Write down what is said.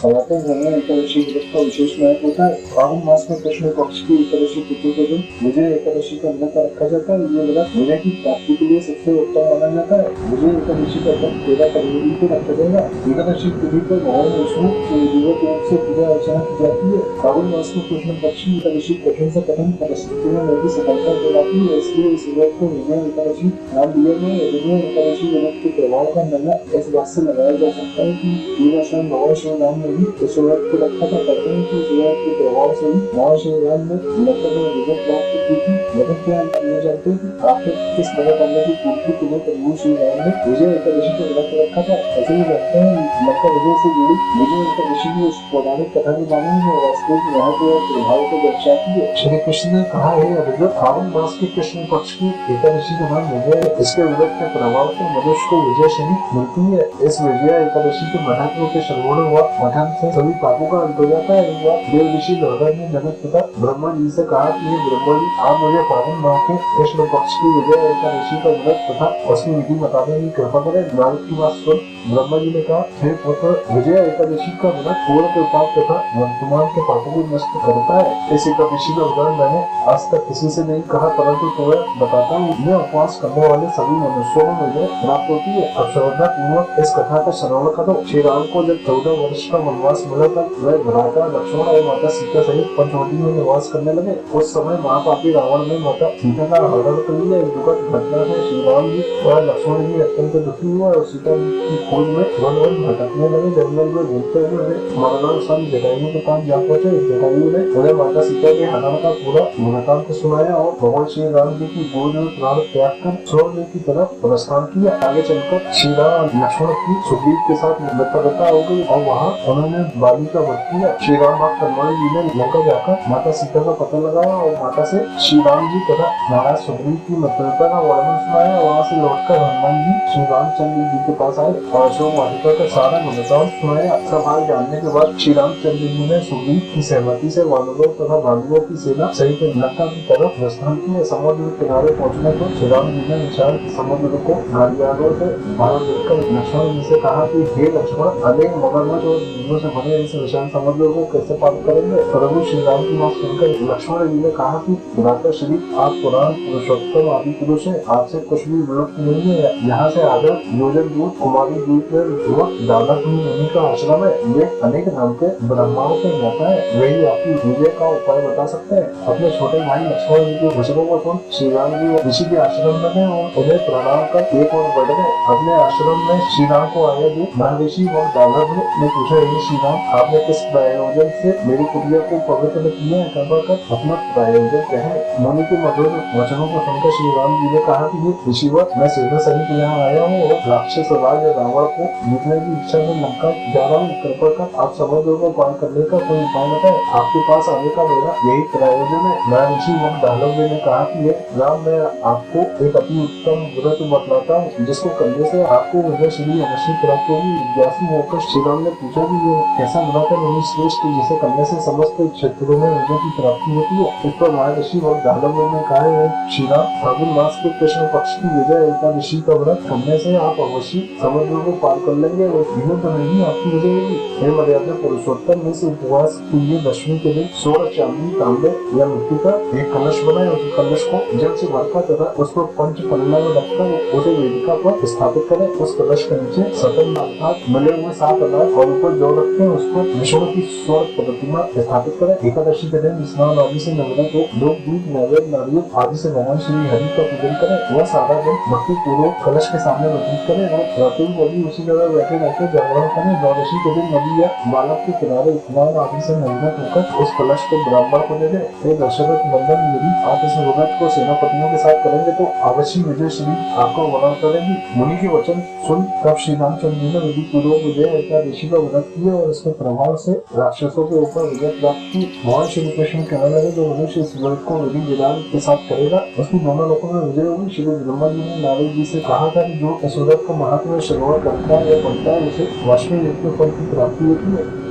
सनातन धर्म में एकादशी व्रत का विशेष महत्व होता है। फागुन मास में कृष्ण पक्ष की एकादशी तिथि के दिन विजय एकादशी का व्रत रखा जाता है। ये व्रत विजय की प्राप्ति के लिए सबसे उत्तम माना जाता है। विजय एकादशी का व्रत 13 फरवरी को रखा जाएगा। एकादशी तिथि पर भगवान विष्णु की विधिवत रूप से पूजा अर्चना की जाती है। फागुन मास में कृष्ण पक्ष की एकादशी कठिन से कठिन परिस्थिति में भी सफलता दिलाती है, इसलिए इस व्रत को विजय एकादशी नाम दिया गया है। विजय एकादशी व्रत के प्रभाव का अंदाजा इस बात से लगाया जा सकता है कि स्वयं भगवान श्री राम ने भी इस व्रत को रखा था। कहते हैं कि इस व्रत के प्रभाव से ही भगवान श्री राम ने लंका में विजय प्राप्त की थी। लेकिन क्या ये जानते हैं कि आखिर किस तरह करने की पूर्ति के लिए प्रभु श्री राम ने विजय एकादशी को व्रत रखा था? ऐसे ही जानते हैं लंका विजय से जुड़ी विजय एकादशी की उस पौराणिक कथा के बारे में जो वास्तविक महत्व और प्रभाव को दर्शाती है। श्री कृष्ण ने कहा है अर्जुन, फागुन मास की कृष्ण पक्ष की एकादशी का नाम विजय है। इसके व्रत के प्रभाव से मनुष्य को विजय शक्ति मिलती है। इस विजय एकादशी के महत्व के श्रवण व पठन से सभी पापों का अंत हो जाता है। देव ऋषि नारद ने जगत पिता ब्रह्मा जी से कहा कि हे ब्रह्मा जी, आप मुझे फागुन माह के कृष्ण पक्ष की विजय एकादशी का व्रत तथा उसकी विधि बताने की कृपा करें। नारद की बात सुन ब्रह्मा जी ने कहा, हे पुत्र, विजय एकादशी का व्रत पूर्व के पाप तथा वर्तमान के पापों को नष्ट करता है। इस एकादशी का व्रत मैंने आज तक किसी से नहीं कहा, परंतु तुम्हें बताता हूँ। यह उपवास करने वाले सभी मनुष्यों को विजय प्राप्त होती है। अब श्रद्धा पूर्वक इस कथा का श्रवण करो। श्री राम को जब 14 वर्ष का वनवास मिला तब वह भ्राता लक्ष्मण और माता सीता सहित पंचवटी में निवास करने लगे। उस समय महापापी रावण ने माता सीता का हरण कर लिया। एक दुखद घटना है। श्री राम जी और लक्ष्मण जी अत्यंत दुखी हुए और सीता की खोज में वन वन भटकने लगे। जंगल में घूमते हुए मरणानुसार जटायु के पास जा पहुंचे। जटायु ने उन्हें माता सीता के हरण का पूरा वृतांत सुनाया और भगवान श्री राम जी की गोद में प्राण त्याग कर स्वर्ग की तरफ प्रस्थान किया। आगे चलकर श्री राम लक्ष्मण की सुग्रीव के साथ मित्रता हो गई और वहाँ उन्होंने बाली का वध किया। श्री राम भक्त हनुमान जी ने लंका जाकर माता सीता का पता लगाया और माता से श्री राम जी तथा महाराज सुग्रीव की मित्रता का वर्णन सुनाया। वहाँ से लौटकर हनुमान जी श्री रामचंद्र जी के पास आए और अशोक वाटिका का सारा वृतांत सुनाया। सब हाल जानने के बाद श्री रामचंद्र जी ने सुग्रीव की सहमति से वानरों तथा बांधवों की सेना सहित लंका की तरफ प्रस्थान किया। समुद्र किनारे पहुँचने पर श्री राम जी ने विशाल समुद्र को नारियालों से बाहर देखकर लक्ष्मण जी से कहा कि हे लक्ष्मण, अनेक मगरमच्छ और जीवों से भरे इस विशाल समुद्र को कैसे पार करेंगे? प्रभु श्री राम की बात सुनकर लक्ष्मण जी ने कहा कि भ्राता श्री, आप पुराण पुरुषोत्तम आदि पुरुष है, आपसे कुछ भी विलुप्त नहीं है। यहाँ से आगे योजन दूर कुमारी द्वीप में दादा मुनि का आश्रम है। ये अनेक नाम के ब्रह्माओं से जाता है। वही आपकी विजय का उपाय बता सकते हैं। अपने छोटे भाई लक्ष्मण जी के घोषणों को सुन श्री राम जी ऋषि के आश्रम में गए और उन्हें प्रणाम कर एक और बढ़ गए। अपने आश्रम में श्री राम को आए देख महर्षि और दानव ने पूछा, हे श्री राम, आपने किस प्रयोजन से मेरी कुटिया को पवित्र किया है? कृपा कर अपना प्रयोजन कहे। मुनि के मधुर वचनों को सुनकर श्री राम जी ने कहा कि ऋषिवर, मैं सेना सहित यहाँ आया हूँ और राक्षस राज रावण को जीतने की इच्छा में लंका जा रहा हूँ। कृपा कर आप समुद्र को पार करने का कोई उपाय बताए। आपके पास आने का मेरा यही प्रयोजन है। महर्षि और दानव ने कहा कि राम, मैं आपको एक अति उत्तम व्रत बतलाता हूँ जिसको करने से आपको विजय श्री अवश्य प्राप्त होगी। जिज्ञासु होकर श्री राम ने पूछा कि ये कैसा व्रत है मुनि श्रेष्ठ जिसे करने से समस्त क्षेत्रों में विजय की प्राप्ति होती है? इस पर महर्षि और दानव ने कहा है, श्री राम, फागुन मास के कृष्ण पक्ष की विजय एकादशी का व्रत करने से आप अवश्य समुद्र को पार कर लेंगे और तीनों तरह ही आपकी विजय होगी। हे मर्यादा पुरुषोत्तम, इस उपवास के लिए दशमी के दिन 16 चांदी, तांबे या मिट्टी का एक कलश बनाए। उस कलश को जल से भरकर तथा उसको पंच पन्ना में रखकर उसे वेदिका पर स्थापित करें। उस कलश के नीचे सतन अर्थात मिले हुए 7 अनाज और ऊपर जो रखते हैं उस पर विष्णु की स्वर्ण प्रतिमा स्थापित करें। एकादशी के दिन स्नान आदि से नवरत हो लोग दूध, नैवेद्य, नारियल आदि से भगवान श्री हरि का पूजन करें। वह सारा दिन भक्ति पूर्वक कलश के सामने व्यतीत करें और रात्रि को भी उसी जगह बैठे रहकर जागरण करें। द्वादशी के दिन नदी या बालक के किनारे स्नान आदि से नवरत होकर उस कलश को ब्राह्मण को दे दे। दशरथ नंदन, यदि आप इस व्रत को सेनापतियों के साथ करेंगे तो अवश्य विजय श्री आपको वरण करेगी। मुनि के वचन सुन तब श्री रामचंद्र जी ने विधि पूर्वक विजय एकादशी का व्रत किया और इसके प्रभाव से राक्षसों के ऊपर विजय प्राप्त की। भगवान श्री कृष्ण कहने लगे, जो मनुष्य इस व्रत को विधि विधान के साथ करेगा उसकी दोनों लोकों में विजय होगी। श्री ब्रह्मा जी ने नारद जी से कहा था कि जो इस व्रत को महात्मा श्रवण करता है या पढ़ता है उसे वाष्णव फल की प्राप्ति होती है।